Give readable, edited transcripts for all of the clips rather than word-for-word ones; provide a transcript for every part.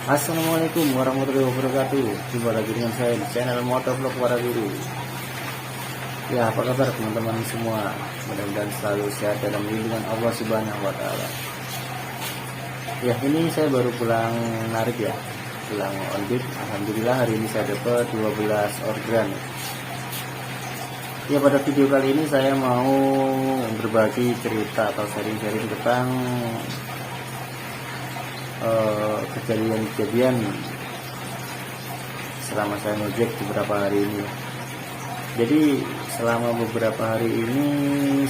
Assalamualaikum warahmatullahi wabarakatuh. Jumpa lagi dengan saya di channel Motovlog Waraguru. Ya, apa kabar teman-teman semua? Mudah-mudahan selalu sehat dalam lindungan Allah Subhanahu wa taala. Ya, ini saya baru pulang narik ya. Pulang on beat. Alhamdulillah hari ini saya dapat 12 orderan. Ya, pada video kali ini saya mau berbagi cerita atau sharing-sharing tentang kejadian-kejadian selama saya ngojek beberapa hari ini. Jadi selama beberapa hari ini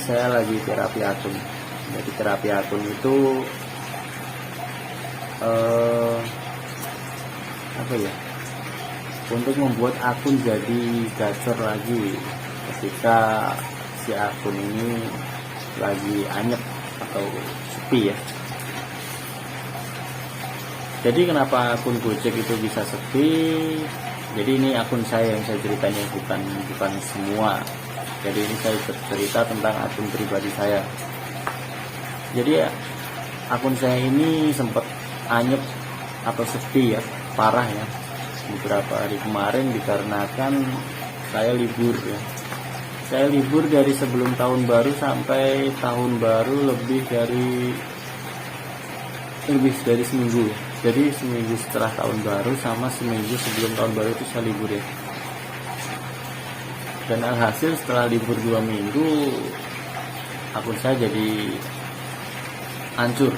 saya lagi terapi akun. Jadi terapi akun itu apa ya? Untuk membuat akun jadi gacor lagi ketika si akun ini lagi anyep atau sepi ya. Jadi kenapa akun Gojek itu bisa sepi? Jadi ini akun saya yang saya ceritanya, bukan semua. Jadi ini saya cerita tentang akun pribadi saya. Jadi akun saya ini sempat anyep atau sepi ya, parah ya. Beberapa hari kemarin dikarenakan saya libur ya. Saya libur dari sebelum tahun baru sampai tahun baru lebih dari seminggu. Jadi seminggu setelah tahun baru sama seminggu sebelum tahun baru itu saya libur ya. Dan alhasil setelah libur 2 minggu akun saya jadi hancur.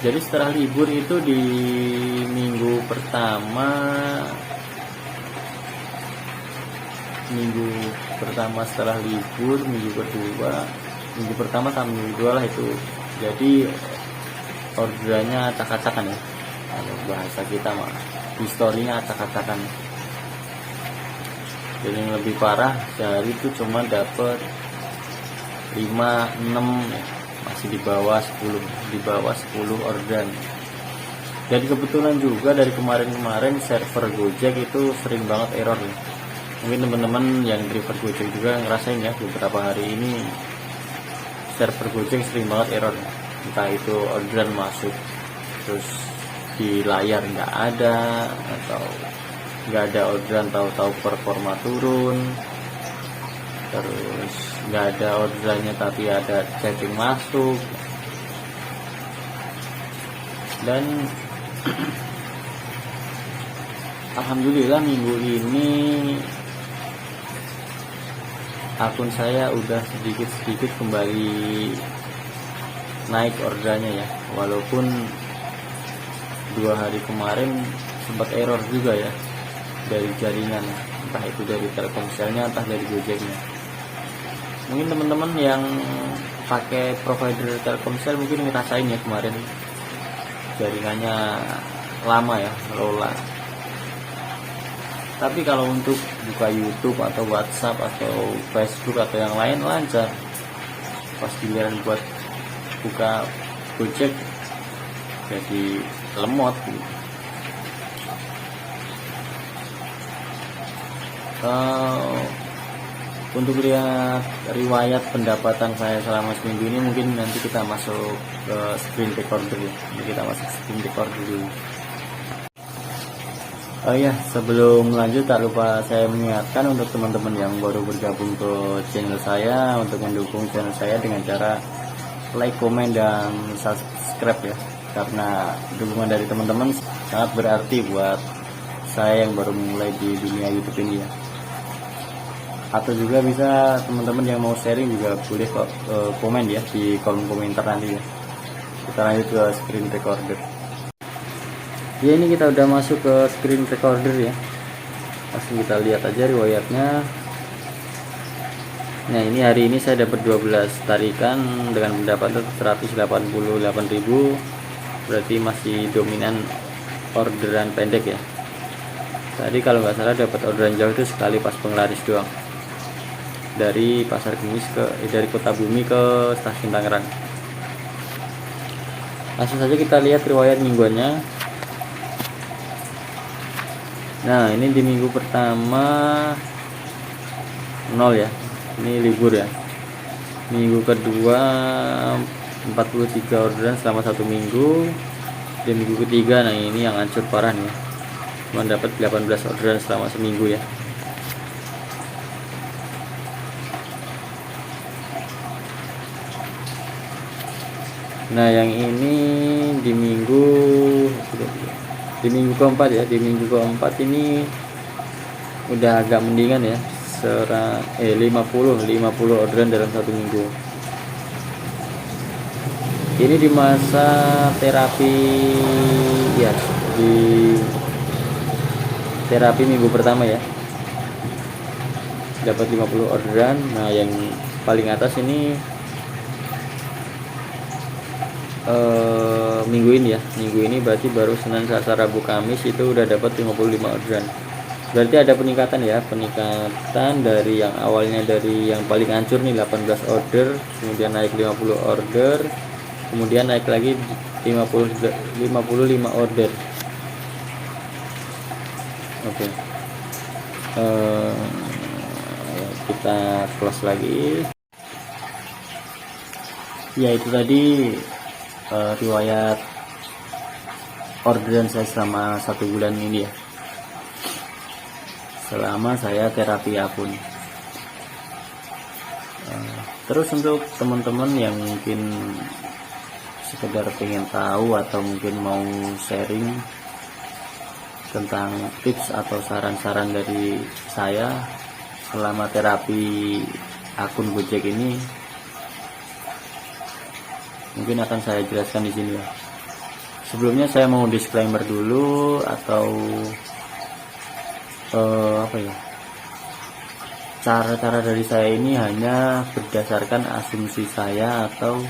Jadi setelah libur itu di minggu pertama setelah libur, minggu pertama sama minggu kedua lah itu. Jadi orderannya acak-acakan ya, kalau bahasa kita mah historinya acak-acakan. Dan yang lebih parah, sehari itu cuma dapat 5-6 ya, masih di bawah 10 orderan. Jadi kebetulan juga dari kemarin server Gojek itu sering banget error ya. Mungkin teman-teman yang driver Gojek juga ngerasain ya, beberapa hari ini server Gojek sering banget error. Entah itu orderan masuk terus di layar nggak ada, atau nggak ada orderan tahu-tahu performa turun, terus nggak ada orderannya tapi ada chatting masuk. Dan alhamdulillah minggu ini akun saya udah sedikit kembali naik orderannya ya, walaupun 2 hari kemarin sempat error juga ya dari jaringan, entah itu dari Telkomselnya entah dari Gojeknya. Mungkin teman-teman yang pakai provider Telkomsel mungkin ngerasain ya kemarin jaringannya lama ya, lola. Tapi kalau untuk buka YouTube atau WhatsApp atau Facebook atau yang lain lancar. Pas giliran buat buka Gojek jadi lemot gitu. Untuk lihat riwayat pendapatan saya selama seminggu ini, mungkin nanti kita masuk ke screen recorder ya. Kita masuk screen recorder dulu. Oh ya, sebelum lanjut tak lupa saya mengingatkan untuk teman-teman yang baru bergabung ke channel saya untuk mendukung channel saya dengan cara like, komen, dan subscribe ya, karena dukungan dari teman-teman sangat berarti buat saya yang baru mulai di dunia YouTube ini ya. Atau juga bisa teman-teman yang mau sharing juga boleh kok komen ya di kolom komentar nanti ya. Kita lanjut ke screen recorder. Ya, ini kita udah masuk ke screen recorder ya. Langsung kita lihat aja riwayatnya. Nah, ini hari ini saya dapat 12 tarikan dengan pendapatan 188.000, berarti masih dominan orderan pendek ya. Tadi kalau nggak salah dapat orderan jauh itu sekali pas penglaris doang, dari Pasar Kemis dari Kota Bumi ke Stasiun Tangerang. Langsung saja kita lihat riwayat mingguannya. Nah, ini di minggu pertama 0 ya, ini libur ya. Minggu kedua 43 orderan selama 1 minggu. Di minggu ketiga, nah ini yang hancur parah nih, cuma dapat 18 orderan selama seminggu ya. Nah yang ini di minggu keempat ya, di minggu keempat ini udah agak mendingan ya, 50 orderan dalam satu minggu. Ini di masa terapi ya, di terapi minggu pertama ya, dapat 50 orderan. Nah yang paling atas ini minggu ini ya, minggu ini berarti baru Senin, Selasa, Rabu, Kamis itu udah dapat 55 orderan. Berarti ada peningkatan ya, peningkatan dari yang awalnya dari yang paling hancur nih 18 order, kemudian naik 50 order, kemudian naik lagi 55 order. Oke. Kita close lagi. Ya itu tadi riwayat orderan saya selama 1 bulan ini ya, selama saya terapi akun. Terus untuk teman-teman yang mungkin sekedar pengen tahu atau mungkin mau sharing tentang tips atau saran-saran dari saya selama terapi akun Gojek ini, mungkin akan saya jelaskan di sini ya. Sebelumnya saya mau disclaimer dulu atau cara-cara dari saya ini hanya berdasarkan asumsi saya atau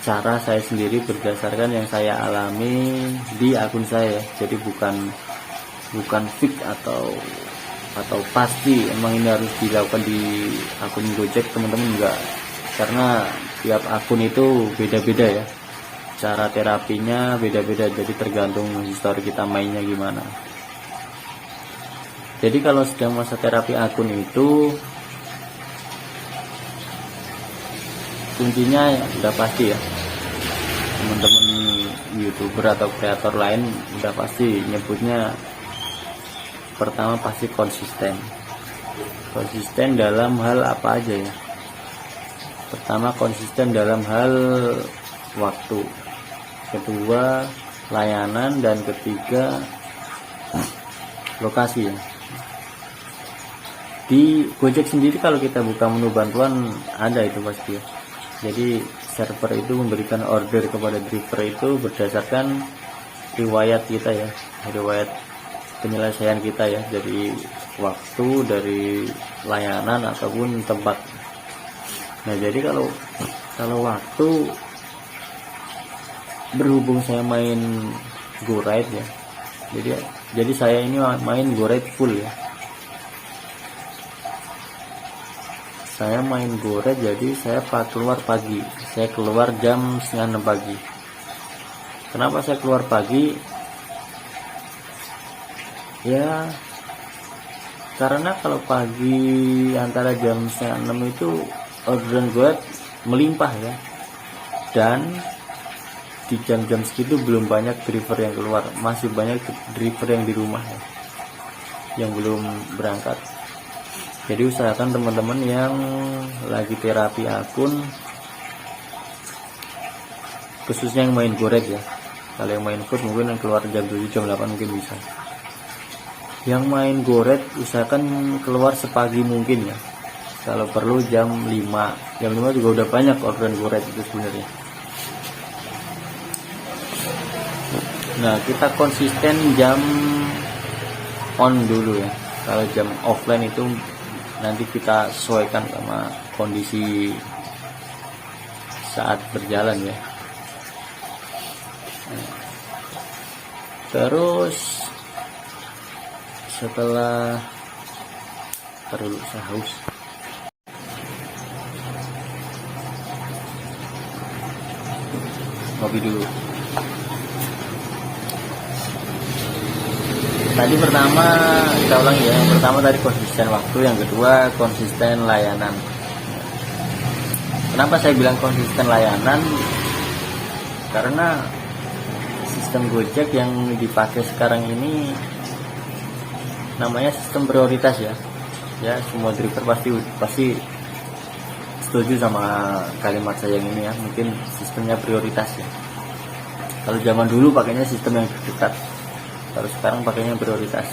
cara saya sendiri berdasarkan yang saya alami di akun saya. Jadi bukan fix atau pasti emang ini harus dilakukan di akun Gojek, teman-teman, enggak, karena tiap akun itu beda-beda ya, cara terapinya beda-beda, jadi tergantung histori kita mainnya gimana. Jadi kalau sedang masa terapi akun itu kuncinya udah pasti ya, teman-teman YouTuber atau kreator lain udah pasti nyebutnya, pertama pasti konsisten dalam hal apa aja ya. Pertama konsisten dalam hal waktu, kedua layanan, dan ketiga lokasi ya. Di Gojek sendiri kalau kita buka menu bantuan ada itu pasti ya. Jadi server itu memberikan order kepada driver itu berdasarkan riwayat kita ya, riwayat penyelesaian kita ya, dari waktu, dari layanan ataupun tempat. Nah jadi kalau waktu, berhubung saya main GoRide ya, jadi saya ini main GoRide full ya. Saya main GoRide, jadi saya keluar pagi, saya keluar jam 5:30 pagi. Kenapa saya keluar pagi? Ya karena kalau pagi antara jam 5:30 itu orderan GoRide melimpah ya, dan di jam-jam segitu belum banyak driver yang keluar, masih banyak driver yang di rumah ya, yang belum berangkat. Jadi usahakan teman-teman yang lagi terapi akun, khususnya yang main GoRide ya, kalau yang main food mungkin yang keluar jam 7 jam 8 mungkin bisa. Yang main GoRide usahakan keluar sepagi mungkin ya, kalau perlu jam 5 juga udah banyak orderan GoRide itu sebenarnya. Nah kita konsisten jam on dulu ya, kalau jam offline itu nanti kita sesuaikan sama kondisi saat berjalan ya. Terus setelah perlu saya haus, ngopi dulu. Tadi pertama kita ulangi ya, yang pertama tadi konsisten waktu, yang kedua konsisten layanan. Kenapa saya bilang konsisten layanan? Karena sistem Gojek yang dipakai sekarang ini namanya sistem prioritas ya. Ya, semua driver pasti setuju sama kalimat saya yang ini ya. Mungkin sistemnya prioritas ya. Kalau zaman dulu pakainya sistem yang dekat, kalau sekarang pakainya prioritas.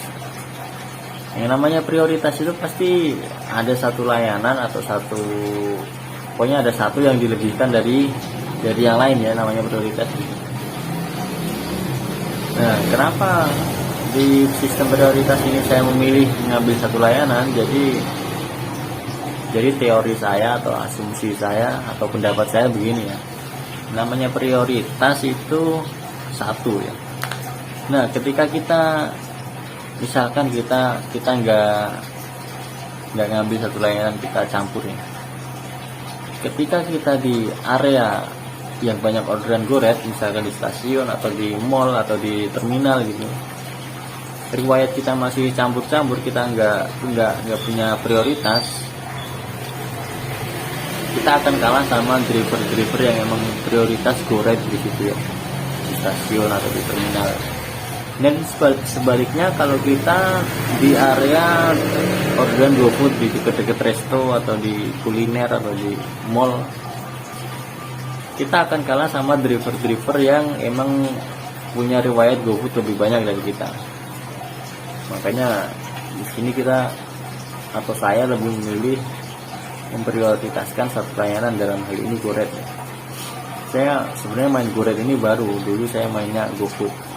Yang namanya prioritas itu pasti ada satu layanan atau pokoknya ada satu yang dilebihkan dari yang lain ya, namanya prioritas. Nah, kenapa di sistem prioritas ini saya memilih mengambil satu layanan? Jadi teori saya atau asumsi saya atau pendapat saya begini ya. Namanya prioritas itu satu ya. Nah, ketika kita misalkan kita nggak ngambil satu layanan, kita campur ya. Ketika kita di area yang banyak orderan GoRed, misalkan di stasiun atau di mall atau di terminal gitu, riwayat kita masih campur-campur, kita nggak punya prioritas, kita akan kalah sama driver-driver yang emang prioritas GoRed di situ ya, di stasiun atau di terminal. Dan sebaliknya, kalau kita di area orderan GoFood di dekat-dekat resto atau di kuliner atau di mall, kita akan kalah sama driver-driver yang emang punya riwayat GoFood lebih banyak dari kita. Makanya di sini kita atau saya lebih memilih memprioritaskan satu layanan, dalam hal ini GoRed. Saya sebenarnya main GoRed ini baru, dulu saya mainnya GoFood.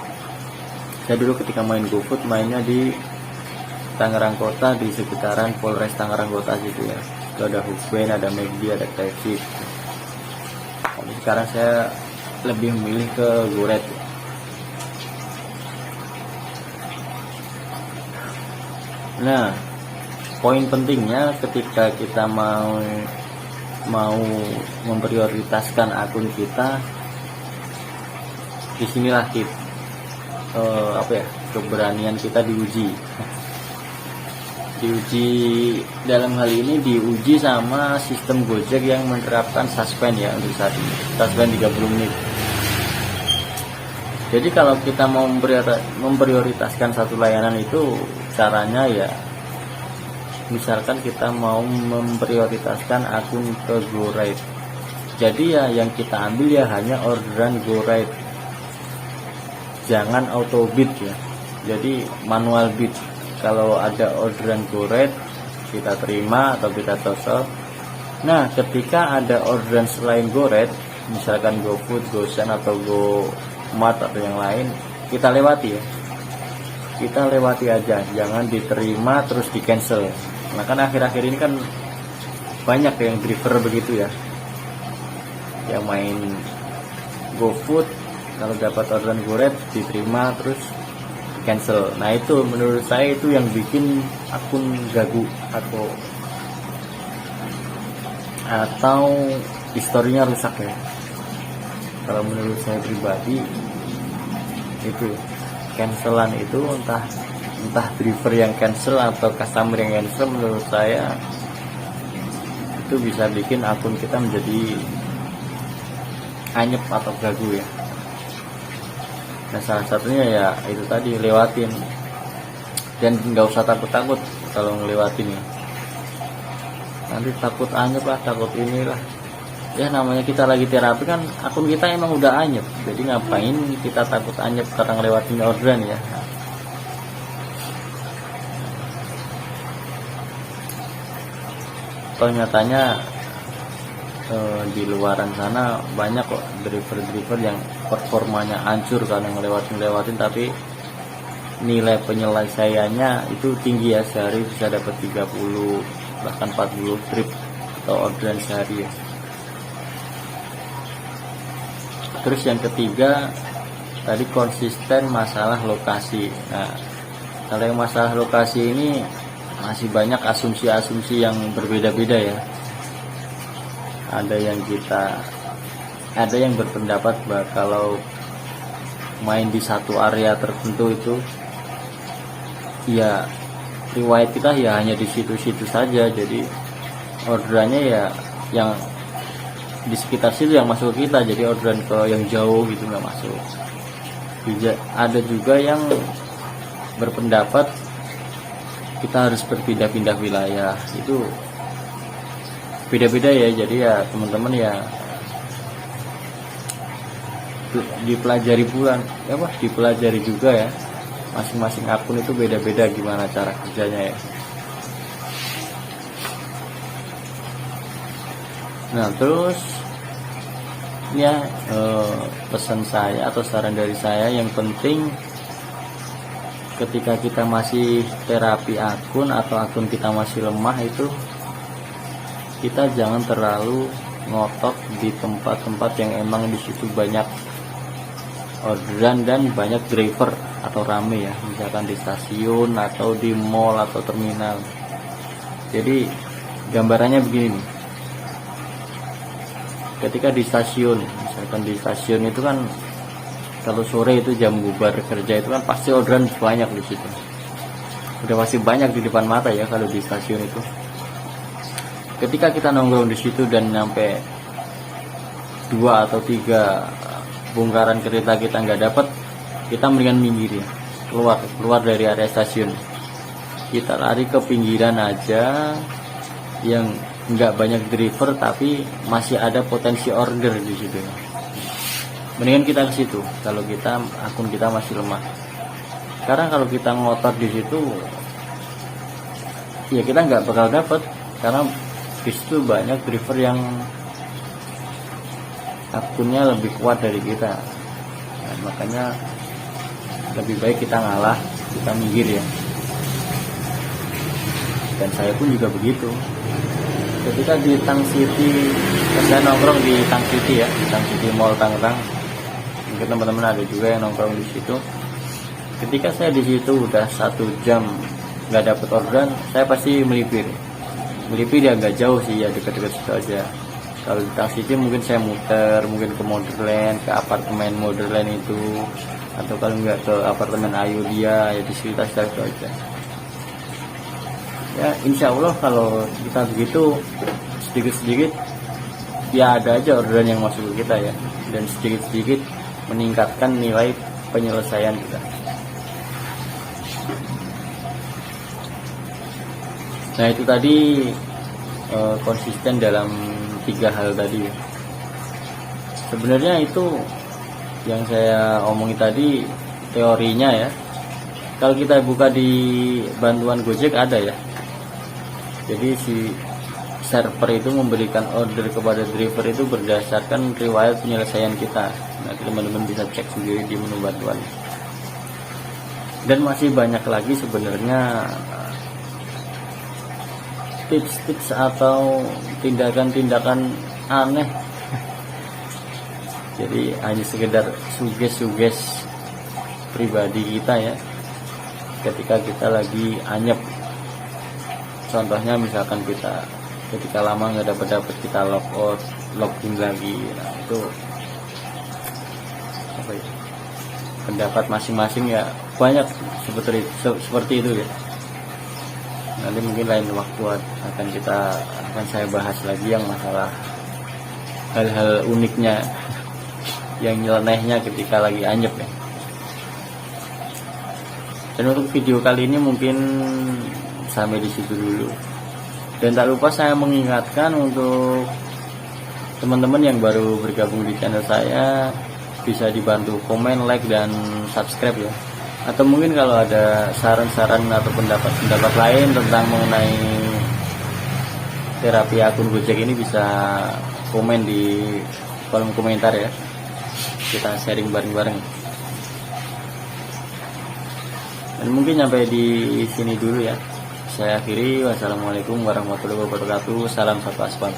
Saya dulu ketika main GoFood mainnya di Tangerang Kota, di sekitaran Polres Tangerang Kota gitu ya. Itu ada Hubben, ada McD, ada KFC. Tapi sekarang saya lebih memilih ke GoRed. Nah, poin pentingnya ketika kita mau memprioritaskan akun kita, disinilah kita keberanian kita diuji dalam hal ini, diuji sama sistem Gojek yang menerapkan suspend ya untuk saat ini, suspend 30 menit. Jadi kalau kita mau memprioritaskan satu layanan itu caranya ya, misalkan kita mau memprioritaskan akun ke GoRed, jadi ya yang kita ambil ya hanya orderan GoRed, jangan auto bid ya, jadi manual bid. Kalau ada orderan GoRed kita terima atau kita tosok. Nah, ketika ada orderan selain GoRed, misalkan GoFood, GoSend atau GoMart atau yang lain, kita lewati ya, kita lewati aja, jangan diterima terus di cancel. Nah, kan akhir-akhir ini kan banyak yang driver begitu ya, yang main GoFood, kalau dapat orderan GoRed diterima terus cancel. Nah, itu menurut saya itu yang bikin akun gagu atau historinya rusak ya. Kalau menurut saya pribadi itu cancelan itu entah driver yang cancel atau customer yang cancel, menurut saya itu bisa bikin akun kita menjadi anyep atau gagu ya. Nah, salah satunya ya itu tadi, lewatin, dan nggak usah takut-takut kalau ngelewatin ya. Nanti takut anyep lah, takut inilah ya, namanya kita lagi terapi kan, akun kita emang udah anyep, jadi ngapain kita takut anyep karena ngelewatin orderan ya. Kalau nyatanya di luaran sana banyak kok driver-driver yang performanya hancur karena ngelewatin, tapi nilai penyelesaiannya itu tinggi ya, sehari bisa dapat 30 bahkan 40 trip atau orderan sehari ya. Terus yang ketiga tadi, konsisten masalah lokasi. Nah, kalau yang masalah lokasi ini masih banyak asumsi-asumsi yang berbeda-beda ya. Ada yang berpendapat bahwa kalau main di satu area tertentu itu ya riwayat kita ya hanya di situ-situ saja, jadi orderannya ya yang di sekitar situ yang masuk ke kita, jadi orderan ke yang jauh gitu nggak masuk. Ada juga yang berpendapat kita harus berpindah-pindah wilayah. Itu beda-beda ya. Jadi ya teman-teman ya dipelajari dipelajari juga ya, masing-masing akun itu beda-beda gimana cara kerjanya ya. Nah terus ini ya pesan saya atau saran dari saya, yang penting ketika kita masih terapi akun atau akun kita masih lemah, itu kita jangan terlalu ngotot di tempat-tempat yang emang di situ banyak orderan dan banyak driver atau rame ya, misalkan di stasiun atau di mall atau terminal. Jadi gambarannya begini, ketika di stasiun, misalkan di stasiun itu kan kalau sore itu jam bubar kerja itu kan pasti orderan banyak di situ, udah pasti banyak di depan mata ya kalau di stasiun itu. Ketika kita nongkrong di situ dan nyampe 2 atau 3 bongkaran kereta kita nggak dapat, kita mendingan minggir ya, keluar dari area stasiun, kita lari ke pinggiran aja yang nggak banyak driver tapi masih ada potensi order di situ. Mendingan kita ke situ kalau akun kita masih lemah. Karena kalau kita ngotot di situ, ya kita nggak bakal dapat, karena di situ banyak driver yang akunnya lebih kuat dari kita. Nah, makanya lebih baik kita ngalah, kita minggir ya. Dan saya pun juga begitu. Ketika di Tang City, saya nongkrong di Tang City ya, di Tang City Mall Tangerang. Mungkin teman-teman ada juga yang nongkrong di situ. Ketika saya di situ udah 1 jam nggak dapet orderan, saya pasti melipir ya, nggak jauh sih ya, dekat-dekat situ aja. Kalau di Tang City mungkin saya muter, mungkin ke Modern, ke apartemen Modern itu, atau kalau nggak ke apartemen Ayudia ya, di sekitar itu aja. Ya insya Allah kalau kita begitu sedikit-sedikit ya ada aja orderan yang masuk ke kita ya, dan sedikit-sedikit meningkatkan nilai penyelesaian kita. Nah itu tadi konsisten dalam 3 hal tadi. Sebenarnya itu yang saya omongin tadi teorinya ya. Kalau kita buka di bantuan Gojek ada ya. Jadi si server itu memberikan order kepada driver itu berdasarkan riwayat penyelesaian kita. Nah teman-teman bisa cek sendiri di menu bantuan. Dan masih banyak lagi sebenarnya tips-tips atau tindakan-tindakan aneh. Jadi hanya sekedar suges-suges pribadi kita ya, ketika kita lagi anyep. Contohnya misalkan kita ketika lama nggak dapat kita login lagi. Nah itu apa ya, pendapat masing-masing ya, banyak seperti itu ya. Nanti mungkin lain waktu akan saya bahas lagi yang masalah hal-hal uniknya yang nyelenehnya ketika lagi anyep ya. Dan untuk video kali ini mungkin sampai di situ dulu. Dan tak lupa saya mengingatkan untuk teman-teman yang baru bergabung di channel saya, bisa dibantu komen, like, dan subscribe ya. Atau mungkin kalau ada saran-saran atau pendapat lain tentang mengenai terapi akun Gojek ini, bisa komen di kolom komentar ya. Kita sharing bareng-bareng. Dan mungkin sampai di sini dulu ya. Saya akhiri. Wassalamualaikum warahmatullahi wabarakatuh. Salam satu aspal.